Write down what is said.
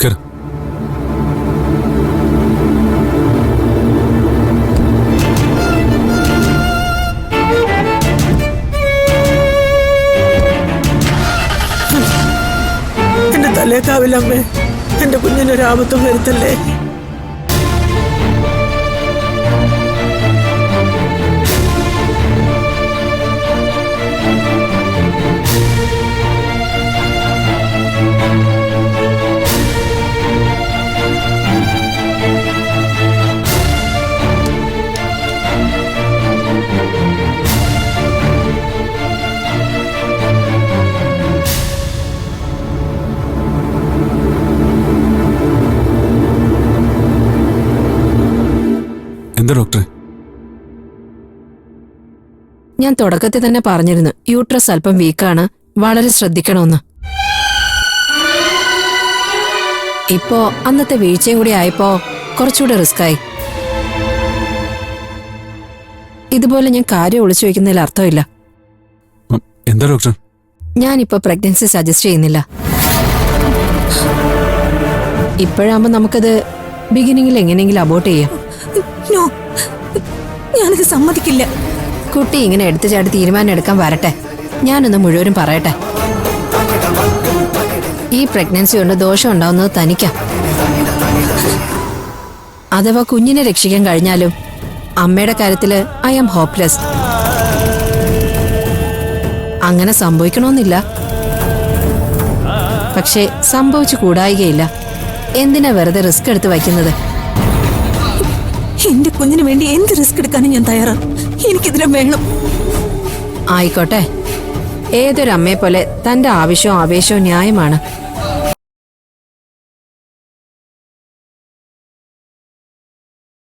കേറ്. എന്റെ തലേക്കാവിലമ്മേ, എന്റെ കുഞ്ഞിനൊരാപത്തും വരുത്തല്ലേ. എന്താ ഡോക്ടറെ? ഞാൻ തുടക്കത്തിൽ തന്നെ പറഞ്ഞിരുന്നു യൂട്രസ് അല്പം വീക്കാണ്, വളരെ ശ്രദ്ധിക്കണമെന്ന്. ഇപ്പോ അന്നത്തെ വീഴ്ചയും കൂടി ആയപ്പോ കുറച്ചുകൂടെ റിസ്കായി. ഇതുപോലെ ഞാൻ കാര്യം ഒളിച്ചു വെക്കുന്നതിൽ അർത്ഥമില്ല. എന്താ ഡോക്ടർ? ഞാനിപ്പോ പ്രഗ്നൻസി സജസ്റ്റ് ചെയ്യുന്നില്ല. ഇപ്പോഴാകുമ്പോ നമുക്കത് ബിഗിനിങ്ങിൽ എങ്ങനെയെങ്കിലും അബോർട്ട് ചെയ്യാം. ഞാനിത് സമ്മതിക്കില്ല. കുട്ടി ഇങ്ങനെ എടുത്തു ചാടി തീരുമാനം എടുക്കാൻ വരട്ടെ, ഞാനൊന്ന് മുഴുവനും പറയട്ടെ. ഈ പ്രഗ്നൻസി കൊണ്ട് ദോഷം ഉണ്ടാവുന്നത് തനിക്കാ. അഥവാ കുഞ്ഞിനെ രക്ഷിക്കാൻ കഴിഞ്ഞാലും അമ്മയുടെ കാര്യത്തില് ഐ ആം ഹോപ്പ്ലെസ്. അങ്ങനെ സംഭവിക്കണമെന്നില്ല, പക്ഷേ സംഭവിച്ചു കൂടായികയില്ല. എന്തിനാ വെറുതെ റിസ്ക് എടുത്ത് വയ്ക്കുന്നത്? എന്റെ കുഞ്ഞിന് വേണ്ടി എന്ത് റിസ്ക് എടുക്കാനും ഞാൻ തയ്യാറാണ്. എനിക്കിതിനെ വേണം. ആയിക്കോട്ടെ, ഏതൊരമ്മയെ പോലെ തന്റെ ആവശ്യവും ആവേശവും ന്യായമാണ്.